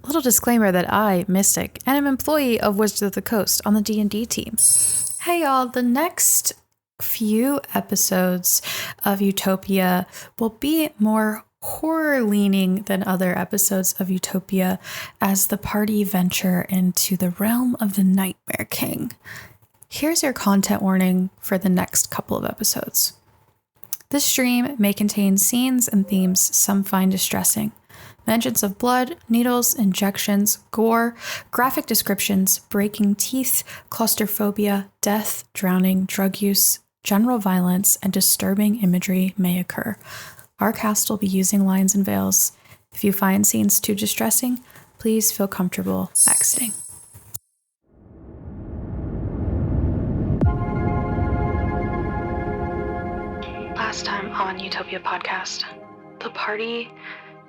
little disclaimer that I, Mystic, and am employee of Wizards of the Coast on the D&D team. Hey y'all, the next few episodes of Utopia will be more horror-leaning than other episodes of Utopia as the party venture into the realm of the Nightmare King. Here's your content warning for the next couple of episodes. This stream may contain scenes and themes some find distressing. Mentions of blood, needles, injections, gore, graphic descriptions, breaking teeth, claustrophobia, death, drowning, drug use, general violence, and disturbing imagery may occur. Our cast will be using lines and veils. If you find scenes too distressing, please feel comfortable exiting. Last time on Utopia podcast, the party,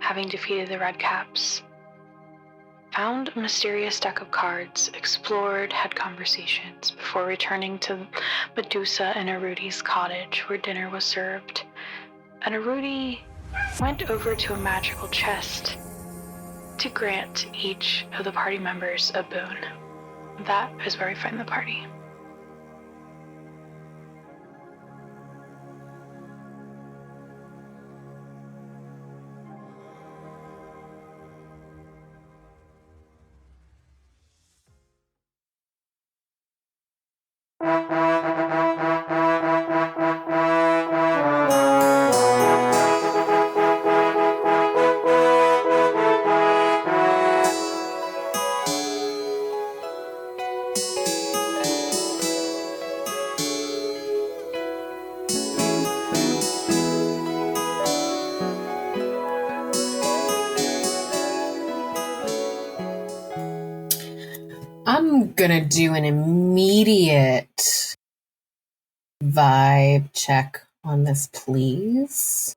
having defeated the Red Caps, found a mysterious deck of cards, explored, had conversations before returning to Medusa and Arudi's cottage where dinner was served. And Arudi went over to a magical chest to grant each of the party members a boon. That is where we find the party. I'm gonna do an immediate vibe check on this, please.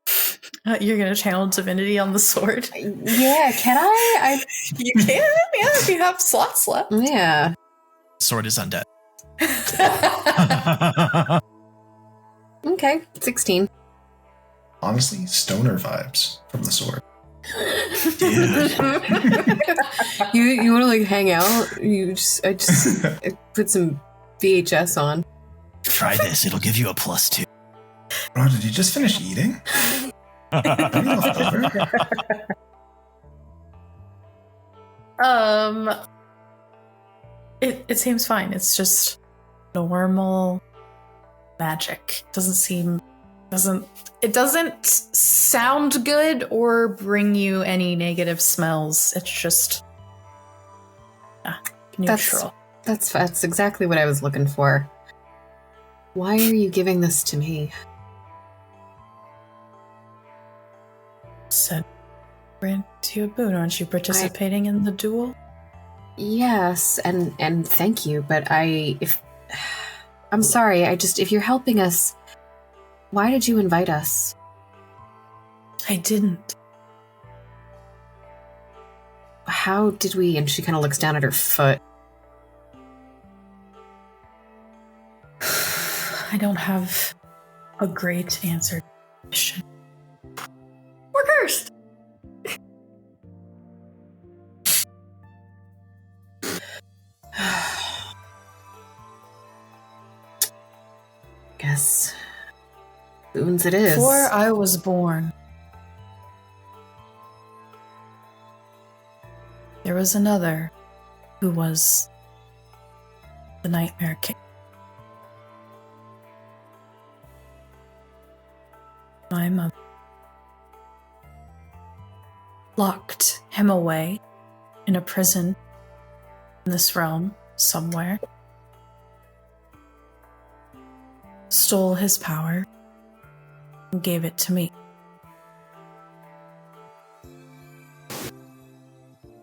You're gonna channel divinity on the sword? Yeah, can I? You can, yeah, if you have slots left. Yeah. Sword is undead. Okay, 16. Honestly, stoner vibes from the sword. You want to like hang out? I put some VHS on. Try this; it'll give you a +2. Oh, did you just finish eating? It seems fine. It's just normal magic. It doesn't sound good or bring you any negative smells. It's just neutral. That's exactly what I was looking for. Why are you giving this to me? Said, grant you a boon. Aren't you participating in the duel? Yes, and thank you, but I'm sorry. If you're helping us, why did you invite us? I didn't. How did we? And she kind of looks down at her foot. I don't have a great answer to the question. We're cursed! Guess boons it is. Before I was born, there was another who was the Nightmare King. My mother locked him away in a prison in this realm somewhere, stole his power, and gave it to me.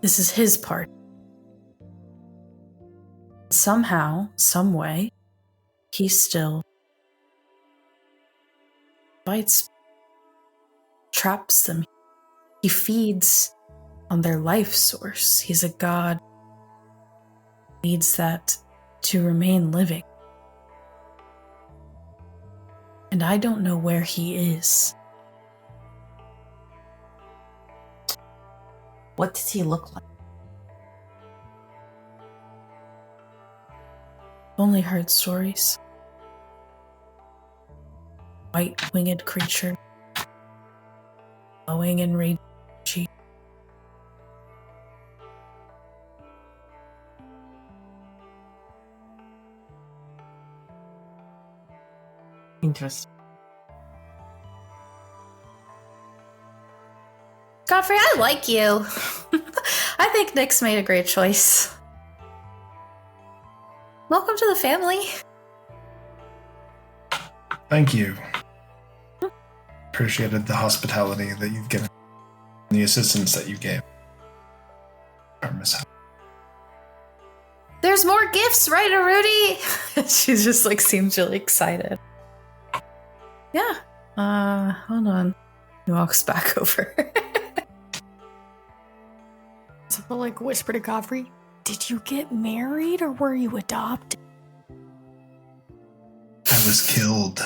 This is his part. Somehow, some way, he still fights, traps them. He feeds on their life source. He's a god. Needs that to remain living. And I don't know where he is. What does he look like? Only heard stories. White winged creature. Glowing and raging. Interesting. Godfrey, I like you. I think Nick's made a great choice. Welcome to the family. Thank you. Appreciated the hospitality that you've given, and the assistance that you gave. Our mishap. There's more gifts, right, Arudi? She's just like seems really excited. Yeah. Hold on. He walks back over. Someone like whisper to Godfrey, "Did you get married or were you adopted?" I was killed.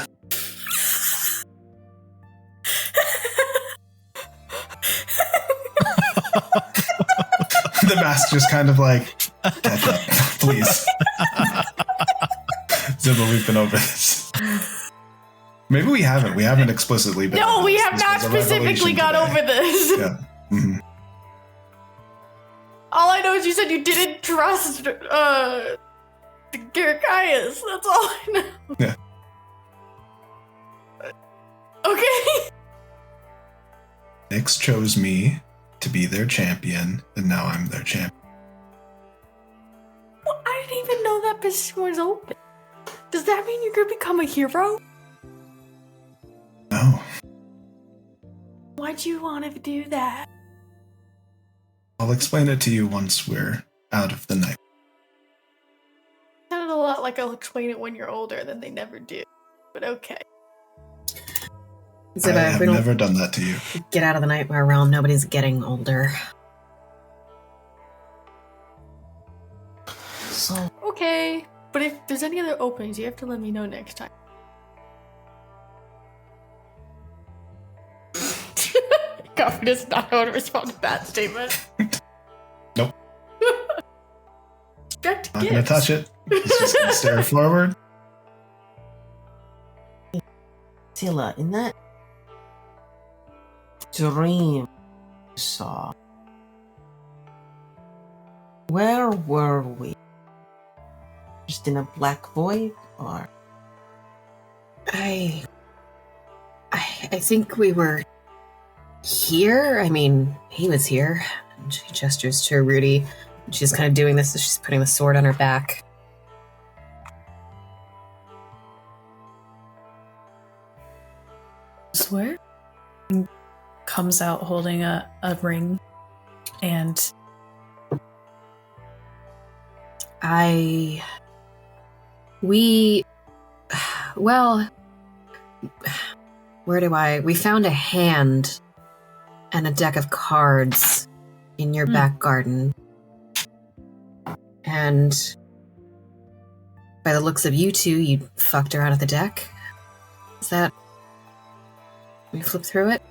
The mask just kind of like, catch up, please. Zibba, we've been over this. Maybe we haven't. We haven't explicitly been. No, over we this. have This not was a specifically revelation gone today. over this. Yeah. Mhm. All I know is you said you didn't trust Garakias. That's all I know. Yeah. Okay. Nyx chose me to be their champion, and now I'm their champion. Well, I didn't even know that position was open. Does that mean you're gonna become a hero? No. Why'd you want to do that? I'll explain it to you once we're out of the night. Sounded a lot like I'll explain it when you're older, then they never do. But okay. I Ziba, if have we don't never done that to you. get out of the nightmare realm, nobody's getting older. So, Okay. But if there's any other openings, you have to let me know next time. Godfrey does not know how to respond to that statement. Nope. Back to Not gonna gifts. touch it. He's just gonna stare forward. Tila, in that dream you saw, where were we? Just in a black void, or I think we were here. I mean, he was here. And she gestures to Rudy. She's kind of doing this as she's putting the sword on her back. Swear? Comes out holding a ring and we found a hand and a deck of cards in your back garden. And by the looks of you two, you fucked around at the deck. Is that... We flip through it?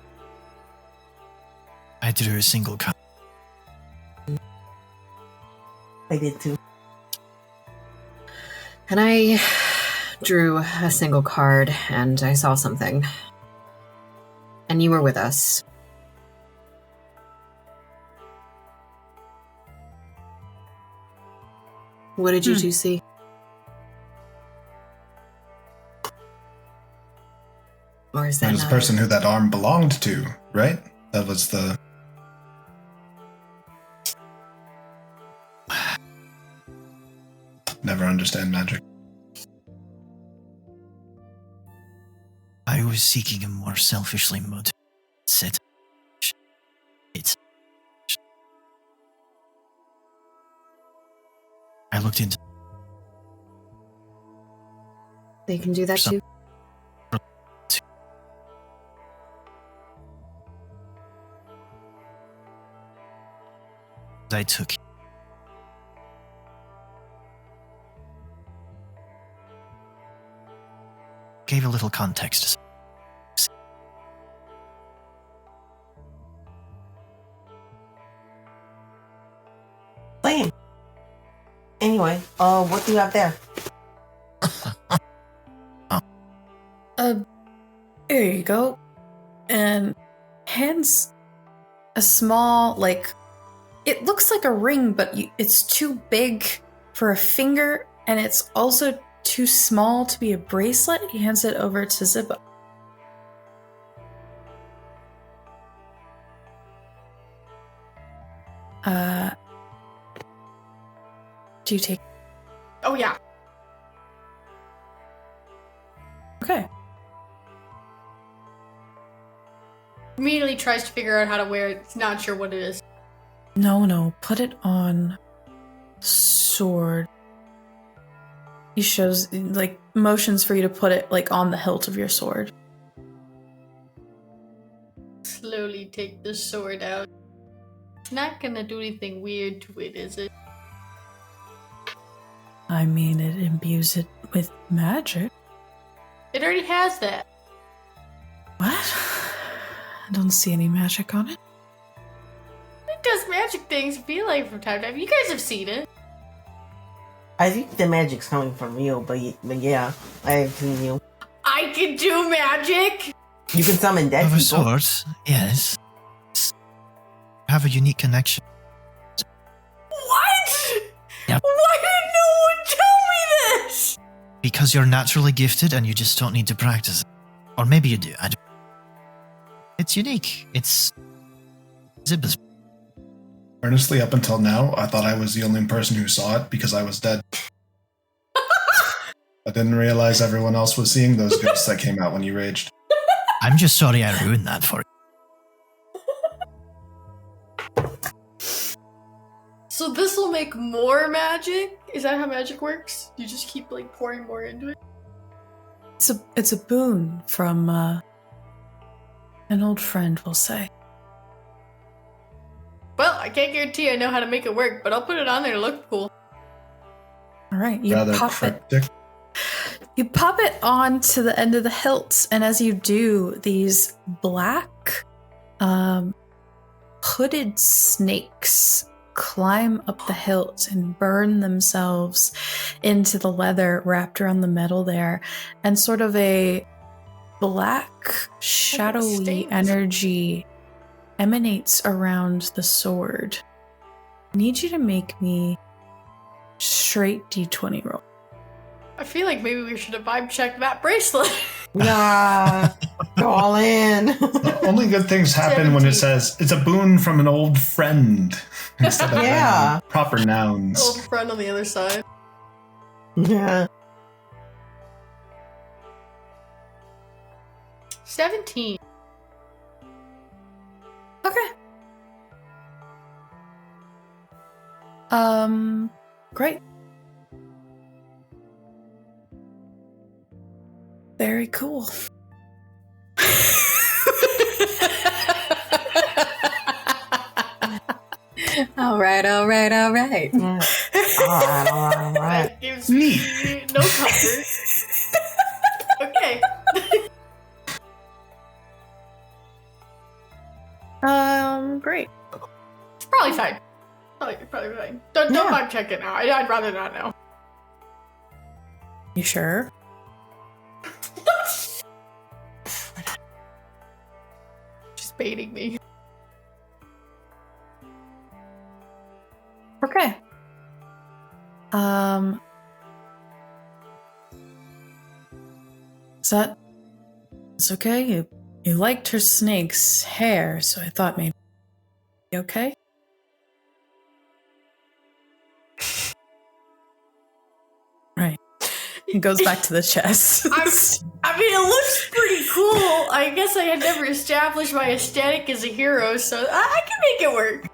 I drew a single card. I did too. And I drew a single card, and I saw something. And you were with us. What did you two see? Or is that That was the not person who that arm belonged to, right? That was the... Never understand magic. I was seeking a more selfishly motivated set. It's. I looked into. They can do that Some- too? I took. Gave a little context. Same. Anyway, what do you have there? Here you go. And hands a small, like, it looks like a ring, but it's too big for a finger, and it's also too small to be a bracelet. He hands it over to Zibba. Do you take? Oh, yeah. Okay. Immediately tries to figure out how to wear it. It's not sure what it is. No, put it on sword. He shows, like, motions for you to put it, like, on the hilt of your sword. Slowly take the sword out. It's not gonna do anything weird to it, is it? I mean, it imbues it with magic. It already has that. What? I don't see any magic on it. It does magic things, I feel like, from time to time. You guys have seen it. I think the magic's coming from you, but yeah, I've seen you. I can do magic! You can summon dead Of a people. sort, yes. Have a unique connection. What? Yep. Why didn't no one tell me this? Because you're naturally gifted and you just don't need to practice it. Or maybe you do. I don't. It's unique. It's Zibba's. Honestly, up until now, I thought I was the only person who saw it because I was dead. I didn't realize everyone else was seeing those ghosts that came out when you raged. I'm just sorry I ruined that for you. So this will make more magic? Is that how magic works? You just keep, like, pouring more into it? It's a boon from an old friend, we'll say. Well, I can't guarantee I know how to make it work, but I'll put it on there to look cool. All right, you Rather pop cryptic. it. You pop it onto the end of the hilt, and as you do, these black, hooded snakes climb up the hilt and burn themselves into the leather wrapped around the metal there, and sort of a black, shadowy stains. energy emanates around the sword. I need you to make me straight d20 roll. I feel like maybe we should have vibe checked that bracelet. Nah, go all in. Only good things happen when it 17. says it's a boon from an old friend instead of Yeah. proper nouns. Old friend on the other side. Yeah. 17. Okay. Great. Very cool. All right. Yeah. All right. That gives me no comfort. Okay. Great. It's probably fine. Probably fine. Don't Yeah. vibe check it now. I'd rather not know. You sure? Just baiting me. Okay. It's okay. You liked her snake's hair, so I thought maybe okay. Right. It goes back to the chest. I mean, it looks pretty cool. I guess I had never established my aesthetic as a hero, so I can make it work.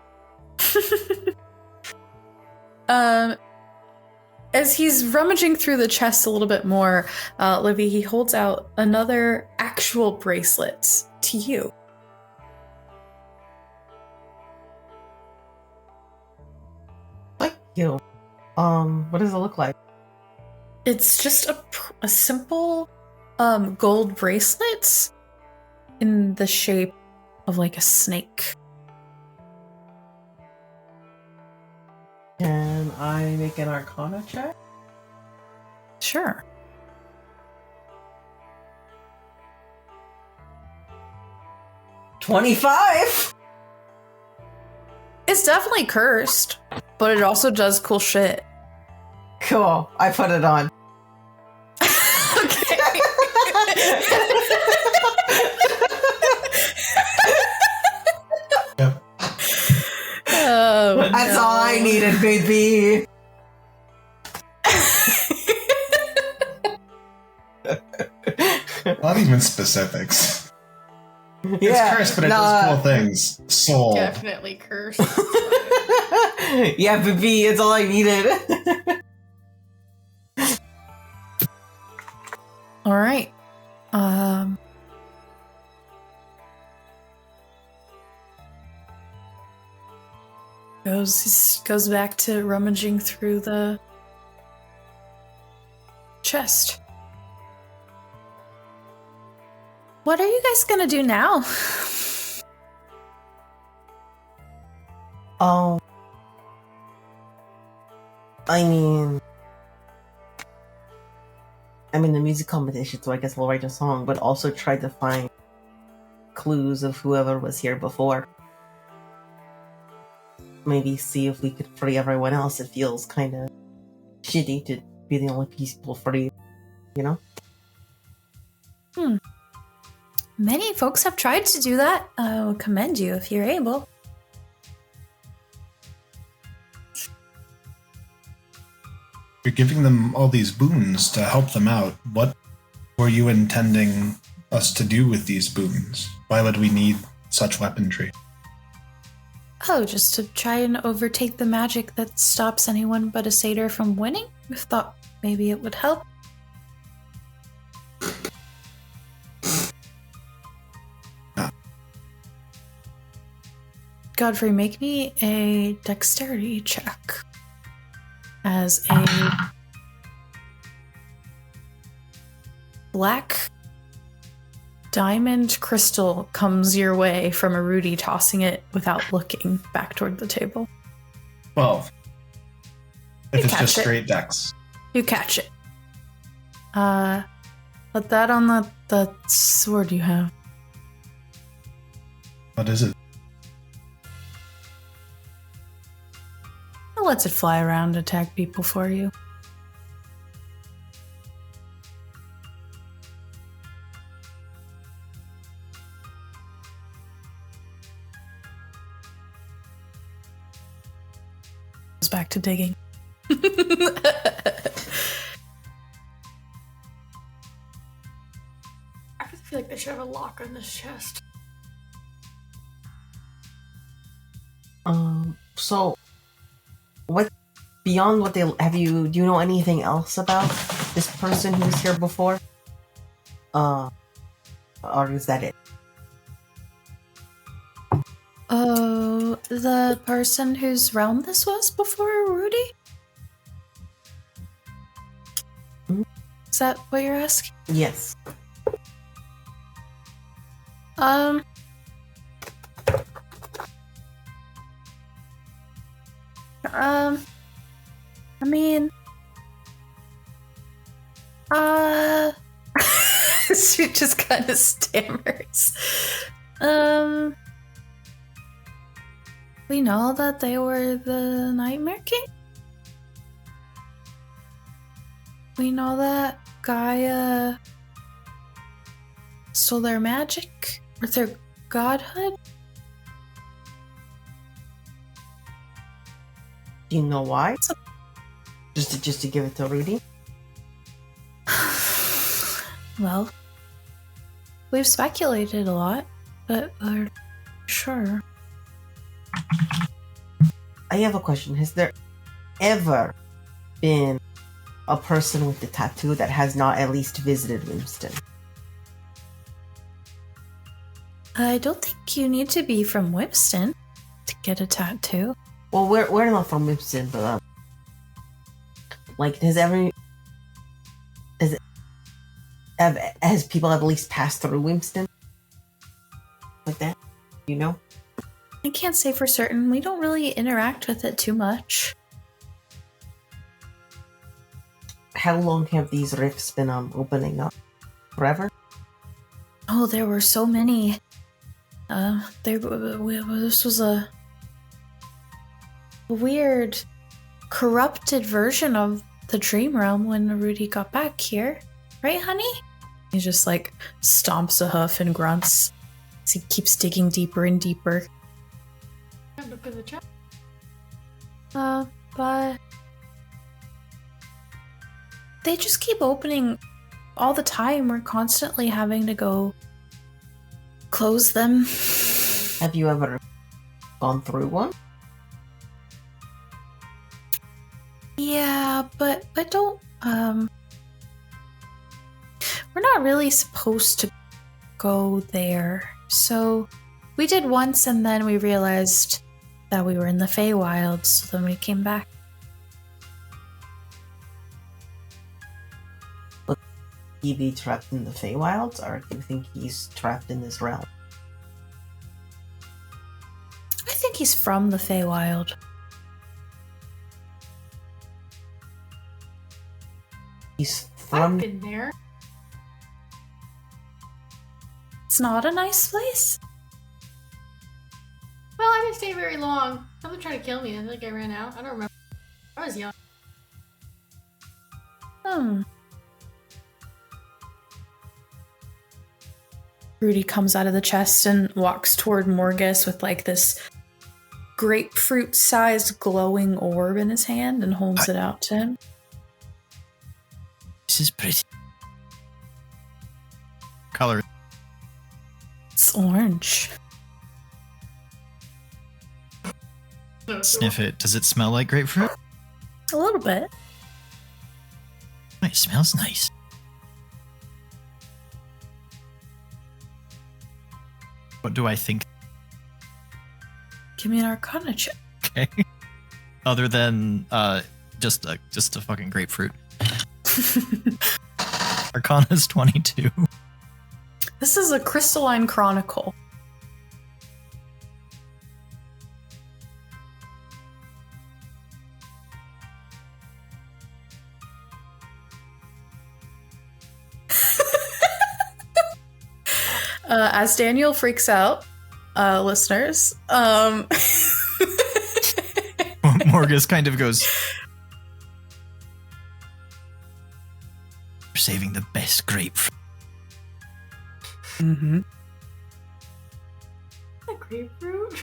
As he's rummaging through the chest a little bit more, Livy, he holds out another actual bracelet to you. Thank you. What does it look like? It's just a simple gold bracelet in the shape of like a snake. Can I make an Arcana check? Sure. 25. It's definitely cursed, but it also does cool shit. Cool. I put it on. Okay. Yep. Oh, That's all I needed, baby. Not even specifics. It's Yeah, cursed, but it does cool things. Soul. Definitely cursed. Yeah, baby, it's all I needed. All right. Goes back to rummaging through the chest. What are you guys gonna do now? Oh. I mean, I'm in the music competition, so I guess we'll write a song, but also try to find clues of whoever was here before. Maybe see if we could free everyone else. It feels kind of shitty to be the only people free, you know? Many folks have tried to do that. I will commend you if you're able. You're giving them all these boons to help them out. What were you intending us to do with these boons? Why would we need such weaponry? Oh, just to try and overtake the magic that stops anyone but a satyr from winning? I thought maybe it would help. Godfrey, make me a dexterity check. As a black diamond crystal comes your way from a Rudy tossing it without looking back toward the table. 12. If You it's catch just it. straight dex. You catch it. Put that on the sword you have. What is it? It lets it fly around and attack people for you. Goes back to digging. I feel like they should have a lock on this chest. So what beyond what they do you know anything else about this person who was here before? Or is that it? Oh, the person whose realm this was before Rudy? Is that what you're asking? Yes. I mean, she just kind of stammers. We know that they were the Nightmare King. We know that Gaia stole their magic or their godhood. Do you know why? Just to give it to Rudy? Well, we've speculated a lot, but we're sure. I have a question. Has there ever been a person with the tattoo that has not at least visited Winston? I don't think you need to be from Whipston to get a tattoo. Well, we're not from Winston, but like, has people at least passed through Winston like that? You know? I can't say for certain. We don't really interact with it too much. How long have these rifts been opening up? Forever? Oh, there were so many. This was a weird, corrupted version of the dream realm when Rudy got back here. Right, honey? He just like stomps a hoof and grunts as he keeps digging deeper and deeper. Look at the chat. But they just keep opening all the time. We're constantly having to go close them. Have you ever gone through one? Yeah, but don't, we're not really supposed to go there. So we did once and then we realized that we were in the Feywilds, so then we came back. Would he be trapped in the Feywilds, or do you think he's trapped in this realm? I think he's from the Feywild. He's I've from... been there. It's not a nice place. Well, I didn't stay very long. Someone tried to kill me. I think I ran out. I don't remember. I was young. Rudy comes out of the chest and walks toward Morgus with like this grapefruit-sized glowing orb in his hand and holds it out to him. This is pretty. Color. It's orange. Sniff it. Does it smell like grapefruit? A little bit. It smells nice. What do I think? Give me an Arcana check. Okay. Other than just a fucking grapefruit. Arcana's 22. This is a crystalline chronicle. As Daniel freaks out, listeners, Morgus kind of goes, "We're saving the best grapefruit." Mm-hmm. A grapefruit?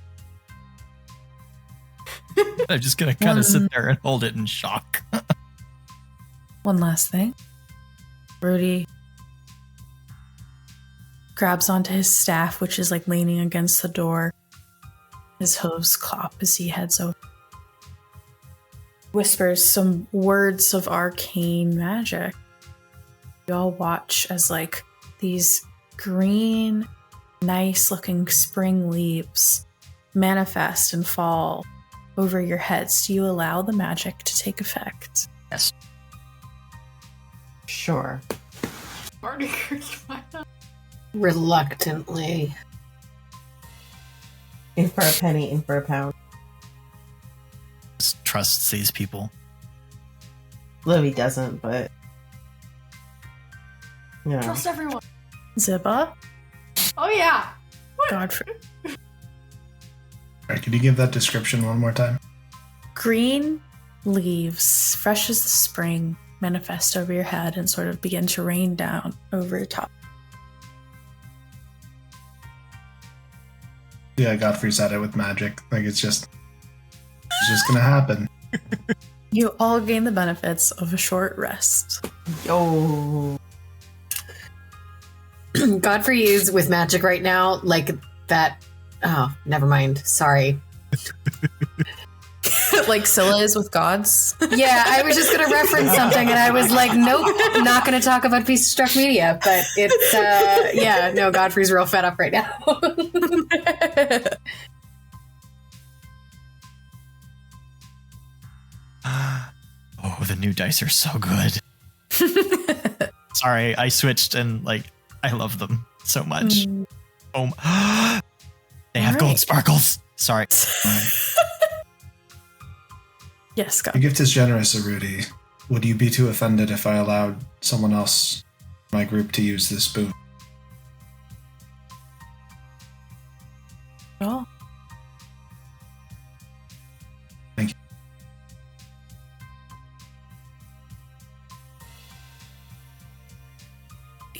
I'm just gonna kind of sit there and hold it in shock. One last thing. Rudy grabs onto his staff, which is like leaning against the door. His hooves clop as he heads over. Whispers some words of arcane magic. You all watch as like these green, nice looking spring leaves manifest and fall over your heads. Do you allow the magic to take effect? Yes. Sure. Already cursed my mouth. Reluctantly. In for a penny, in for a pound. Just trusts these people. Livy doesn't, but... Yeah. Trust everyone. Ziba? Oh yeah. Godfrey. All right, could you give that description one more time? Green leaves, fresh as the spring, manifest over your head and sort of begin to rain down over your top. Yeah, Godfrey said it with magic. Like it's just gonna happen. You all gain the benefits of a short rest. Oh. Godfrey is with magic right now, like that. Oh, never mind. Sorry. Like Scylla is with gods. Yeah, I was just going to reference something, and I was like, nope, not going to talk about Piece of Struck Media. But it's, yeah, no, Godfrey's real fed up right now. Oh, the new dice are so good. Sorry, I switched and like I love them so much. Oh, they have gold sparkles. Sorry. Yes, God. The gift is generous, Arudi. Would you be too offended if I allowed someone else in my group to use this boon?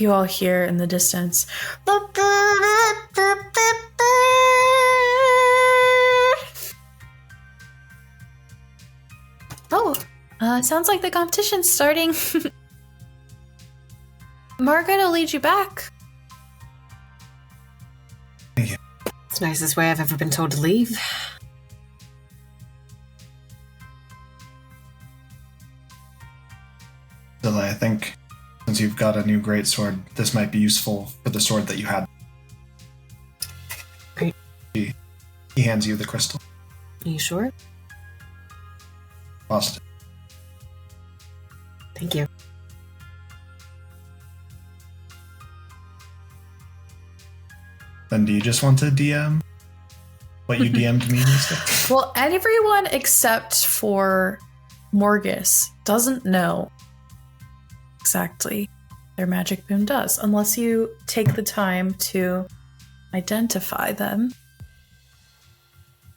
you all hear in the distance. Oh, sounds like the competition's starting. Margaret will lead you back. It's the nicest way I've ever been told to leave. Still, I think since you've got a new greatsword, this might be useful for the sword that you had. Great. He hands you the crystal. Are you sure? Lost it. Thank you. Then do you just want to DM what you DM'd me instead? Well, everyone except for Morgus doesn't know exactly their magic boon does, unless you take the time to identify them,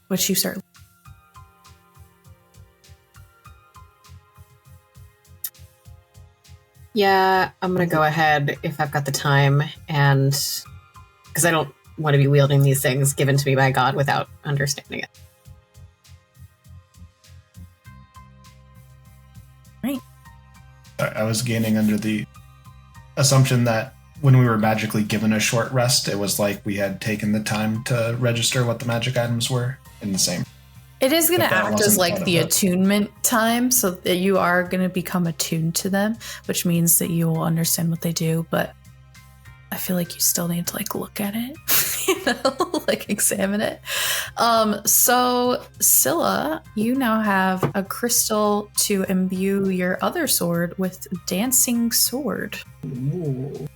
which you certainly. Yeah, I'm gonna go ahead if I've got the time, and because I don't want to be wielding these things given to me by God without understanding it. Right. I was gaining under the assumption that when we were magically given a short rest, it was like we had taken the time to register what the magic items were in the same. It is going to But that act as wasn't like part the of it. attunement time, so that you are going to become attuned to them, which means that you will understand what they do. But I feel like you still need to like look at it, you know, like examine it. So Scylla, you now have a crystal to imbue your other sword with dancing sword. Ooh.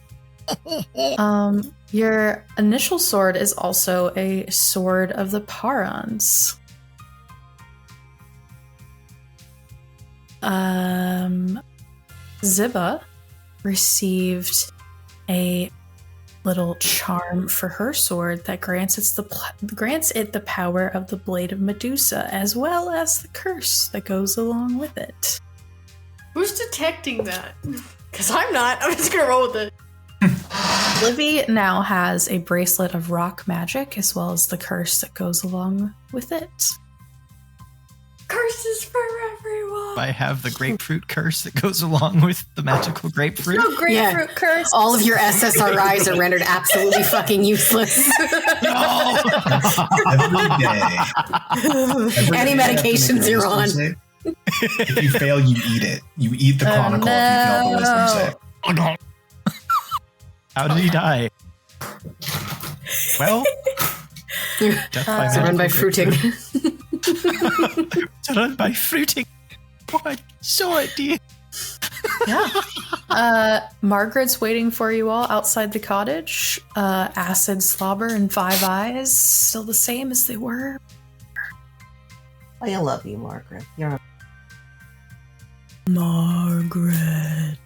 Your initial sword is also a sword of the Parons. Ziba received a little charm for her sword that grants it the power of the Blade of Medusa, as well as the curse that goes along with it. Who's detecting that? Because I'm not. I'm just gonna roll with it. Livy now has a bracelet of rock magic, as well as the curse that goes along with it. Curses for everyone. I have the grapefruit curse that goes along with the magical grapefruit. No grapefruit Yeah. curse. All of your SSRIs are rendered absolutely fucking useless. No! Every day. Any medications you're on. If you fail, you eat it. You eat the chronicle if you fail the wisdom save. Oh, no. How did he die? Well, death by It's run by magical fruiting. It's run by fruiting. Oh, I saw it, dear. Yeah. Margaret's waiting for you all outside the cottage. Acid slobber and 5 eyes, still the same as they were. I love you, Margaret. You're Margaret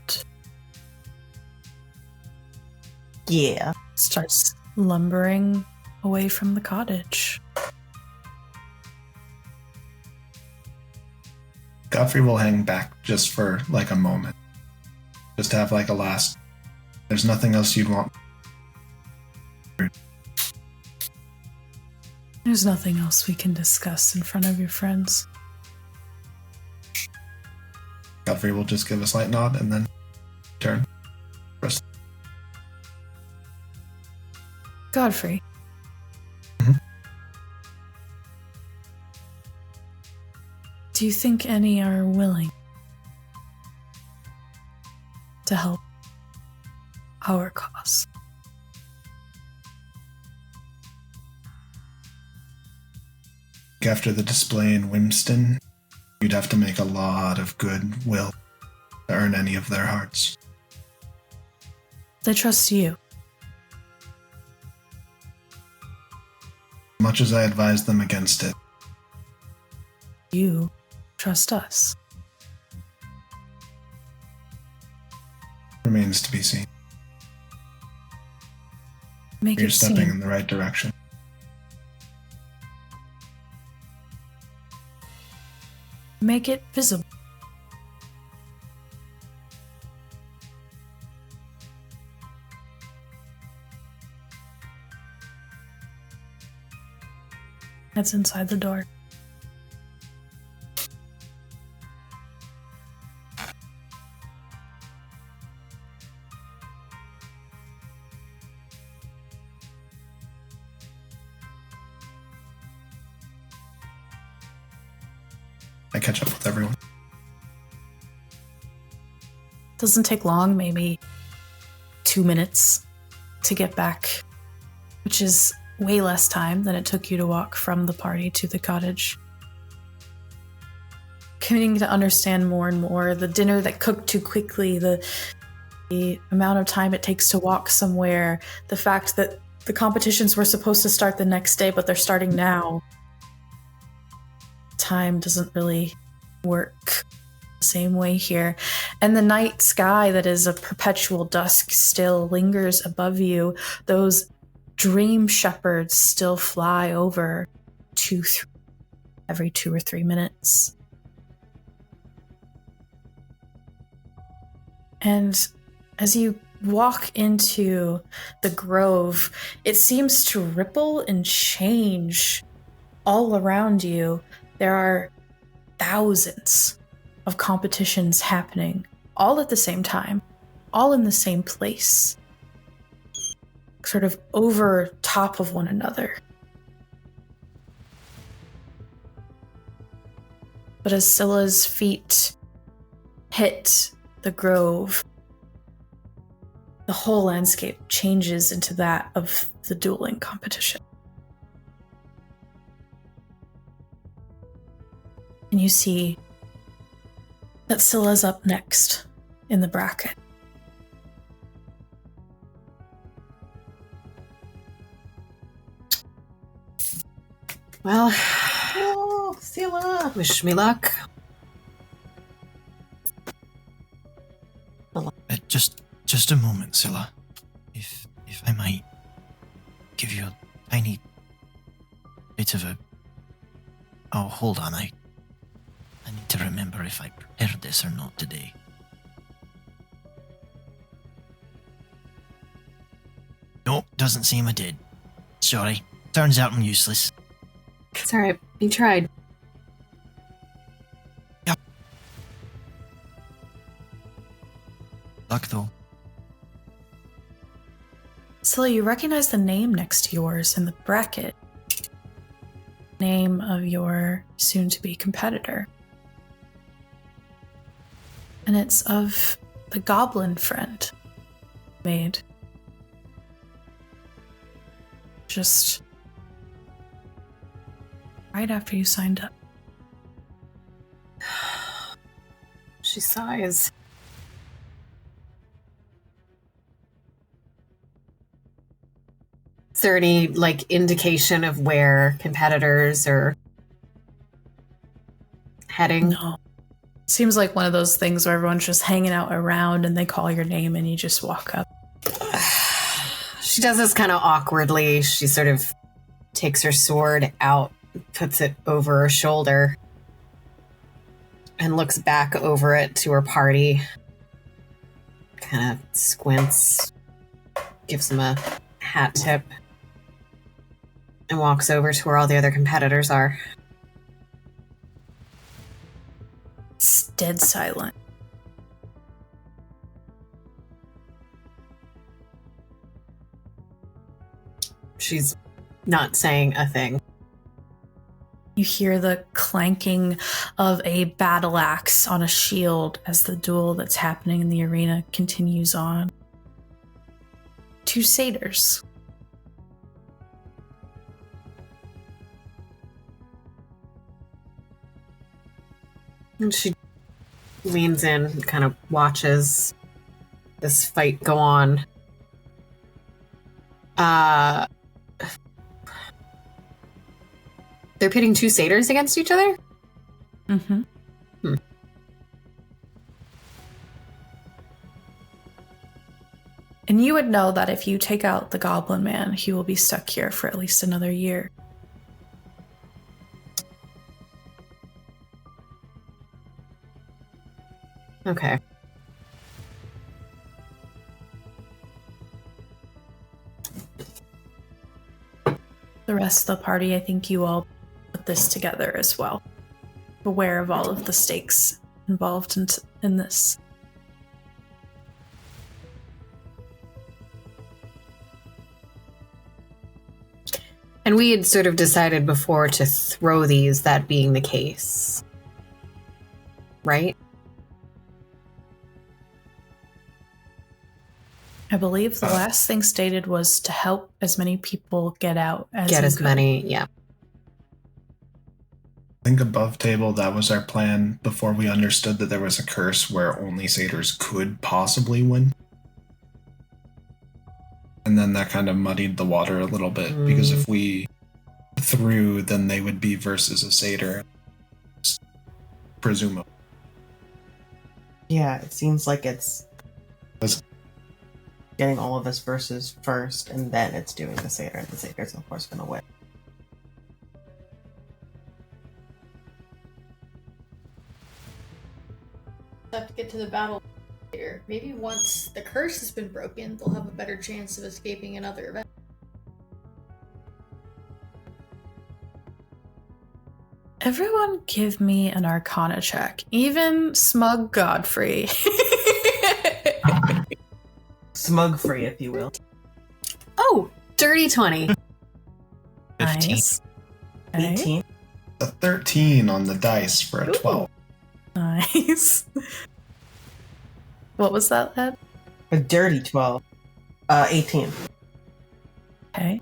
yeah. starts lumbering away from the cottage. Godfrey will hang back just for like a moment. Just to have like a last. There's nothing else you'd want. There's nothing else we can discuss in front of your friends. Godfrey will just give a slight nod and then turn. Rest. Godfrey. Mhm. Do you think any are willing to help our cause? After the display in Wimston, you'd have to make a lot of goodwill to earn any of their hearts. They trust you. Much as I advised them against it, You trust us. remains to be seen. Make You're it stepping seem. in the right direction. Make it visible. That's inside the door. I catch up with everyone. Doesn't take long, maybe 2 minutes to get back, which is way less time than it took you to walk from the party to the cottage. Coming to understand more and more the dinner that cooked too quickly, the amount of time it takes to walk somewhere, the fact that the competitions were supposed to start the next day, but they're starting now. Time doesn't really work the same way here. And the night sky that is a perpetual dusk still lingers above you. Those dream shepherds still fly over every 2 or 3 minutes. And as you walk into the grove, it seems to ripple and change all around you. There are thousands of competitions happening all at the same time, all in the same place, sort of over top of one another. But as Scylla's feet hit the grove, the whole landscape changes into that of the dueling competition. And you see that Scylla's up next in the bracket. Well, Oh, Scylla! wish me luck. Just a moment, Scylla. If I might give you a tiny bit of a... Oh, hold on, I need to remember if I prepared this or not today. Nope, doesn't seem I did. Sorry, turns out I'm useless. It's alright. You tried. Luck though. Scylla, you recognize the name next to yours in the bracket. Name of your soon-to-be competitor. And it's of the goblin friend made. Just right after you signed up. She sighs. Is there any, indication of where competitors are heading? No. Seems like one of those things where everyone's just hanging out around and they call your name and you just walk up. She does this kind of awkwardly. She sort of takes her sword out, puts it over her shoulder, and looks back over it to her party. Kind of squints, gives them a hat tip, and walks over to where all the other competitors are. It's dead silent. She's not saying a thing. You hear the clanking of a battle axe on a shield as the duel that's happening in the arena continues on. 2 satyrs. And she leans in and kind of watches this fight go on. They're pitting 2 satyrs against each other? Mm-hmm. And you would know that if you take out the goblin man, he will be stuck here for at least another year. Okay. The rest of the party, I think you all put this together as well. Aware of all of the stakes involved in this. And we had sort of decided before to throw these, that being the case. Right? I believe the last thing stated was to help as many people get out as Get you as could. many, yeah. I think above table, that was our plan before we understood that there was a curse where only satyrs could possibly win. And then that kind of muddied the water a little bit, because if we threw, then they would be versus a satyr. Presumably. Yeah, it seems like it's Was- getting all of us versus first, and then it's doing the satyr, and the satyr's of course gonna win. Have to get to the battle later. Maybe once the curse has been broken, they'll have a better chance of escaping another event. Everyone give me an Arcana check. Even Smug Godfrey. Smug free, if you will. Oh, dirty 20. 15. Nice. Okay. 18. A 13 on the dice for a 12. Nice. What was that, Ed? A dirty 12. 18. Okay.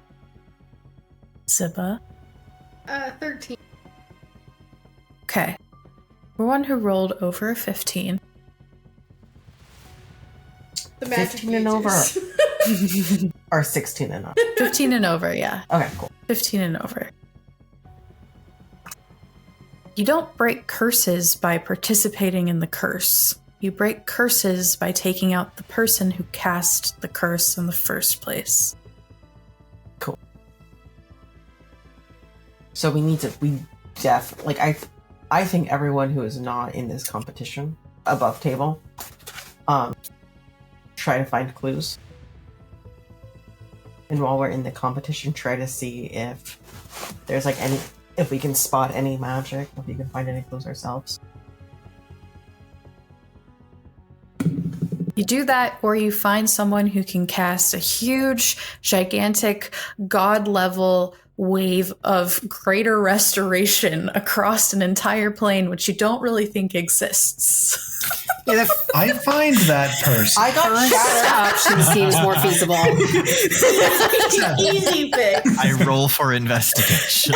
Ziba. 13. Okay. For one who rolled over a 15. The magic 15 and over. users. Or 16 and up. 15 and over, yeah. Okay, cool. 15 and over. You don't break curses by participating in the curse. You break curses by taking out the person who cast the curse in the first place. Cool. So we I think everyone who is not in this competition above table, try to find clues. And while we're in the competition, try to see if there's if we can spot any magic, if we can find any clues ourselves. You do that, or you find someone who can cast a huge, gigantic, god-level wave of greater restoration across an entire plane, which you don't really think exists. Yeah, the I find that person. I got first shattered. option seems more feasible. Easy pick. I roll for investigation.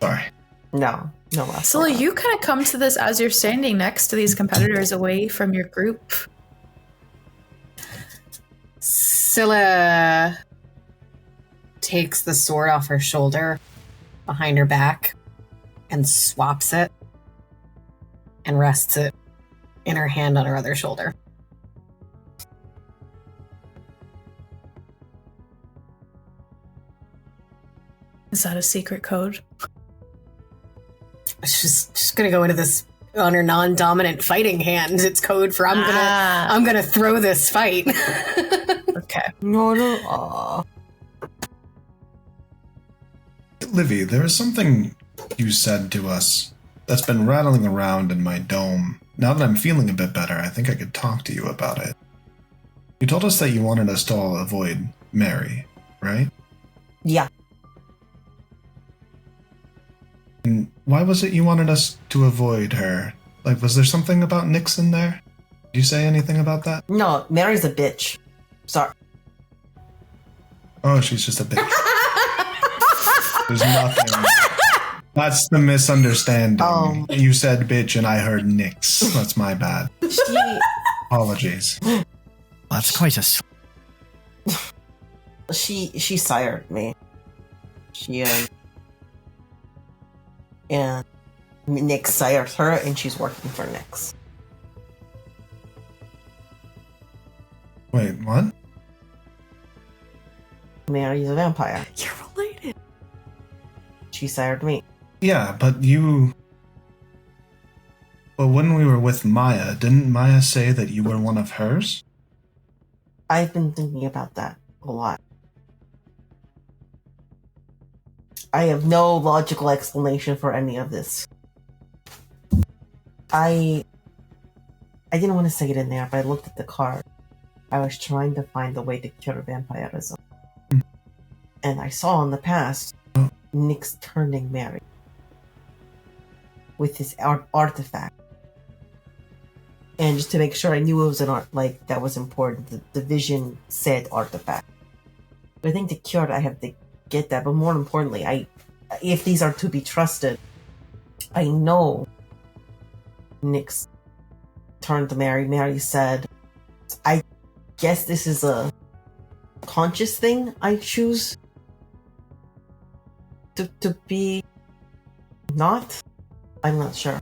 Sorry. No less. So you kind of come to this as you're standing next to these competitors away from your group. Scylla takes the sword off her shoulder behind her back and swaps it and rests it in her hand on her other shoulder. Is that a secret code? She's just gonna go into this on her non-dominant fighting hand. It's code for I'm gonna throw this fight. Okay. No. Livy, there is something you said to us that's been rattling around in my dome. Now that I'm feeling a bit better, I think I could talk to you about it. You told us that you wanted us to all avoid Mary, right? Yeah. And why was it you wanted us to avoid her? Like, was there something about Nixon there? Did you say anything about that? No, Mary's a bitch. Sorry. Oh, she's just a bitch. There's nothing. That's the misunderstanding. You said bitch and I heard nix. That's my bad. Apologies. That's quite a... She sired me. And Nick sired her, and she's working for Nix. Wait, what? Mary's a vampire. You're related. She sired me. Yeah, but you... But when we were with Maya, didn't Maya say that you were one of hers? I've been thinking about that a lot. I have no logical explanation for any of this. I didn't want to say it in there, but I looked at the card. I was trying to find a way to cure vampirism. And I saw in the past Nyx turning Mary with his artifact. And just to make sure I knew it was an art, like, that was important, the vision said artifact. But I think to cure it, I have to get that. But more importantly, if these are to be trusted, I know Nyx turned to Mary. Mary said, I guess this is a conscious thing I choose to be not? I'm not sure.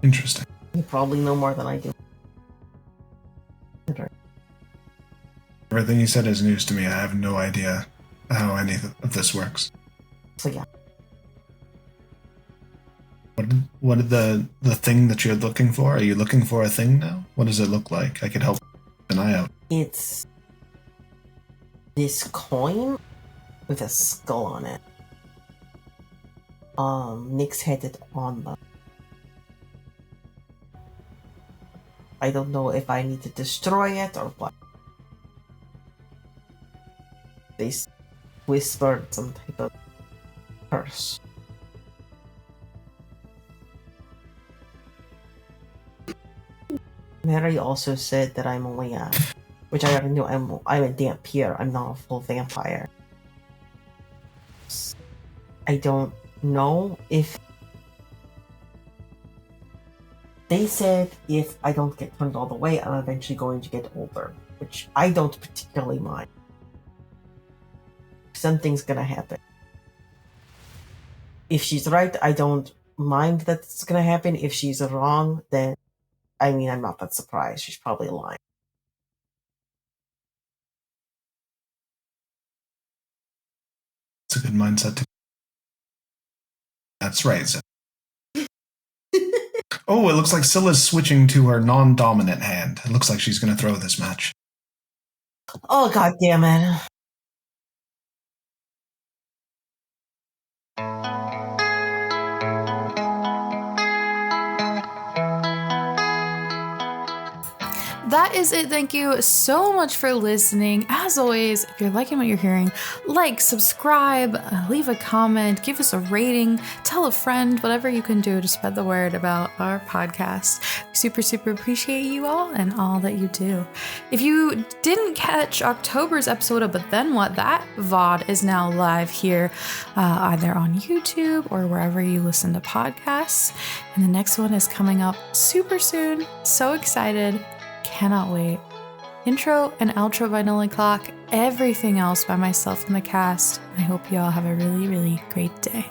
Interesting. You probably know more than I do. Everything you said is news to me. I have no idea how any of this works. So yeah. What is the thing that you're looking for? Are you looking for a thing now? What does it look like? I could help keep an eye out. It's this coin with a skull on it. Nyx had it on them. I don't know if I need to destroy it or what. They whispered some type of curse. Mary also said that I'm only which I already knew, I'm a dampier, I'm not a full vampire. I don't know if... They said if I don't get turned all the way, I'm eventually going to get older, which I don't particularly mind. Something's gonna happen. If she's right, I don't mind that it's gonna happen. If she's wrong, then, I mean, I'm not that surprised. She's probably lying. It's a good mindset to... That's right. Oh, it looks like Scylla's switching to her non-dominant hand. It looks like she's going to throw this match. Oh, god damn it. That is it. Thank you so much for listening. As always, if you're liking what you're hearing, like, subscribe, leave a comment, give us a rating, tell a friend, whatever you can do to spread the word about our podcast. We super appreciate you all and all that you do. If you didn't catch October's episode of But Then What, that VOD is now live here, either on YouTube or wherever you listen to podcasts. And the next one is coming up super soon. So excited. Cannot wait. Intro and outro by Nolan Clock, everything else by myself and the cast. I hope you all have a really great day.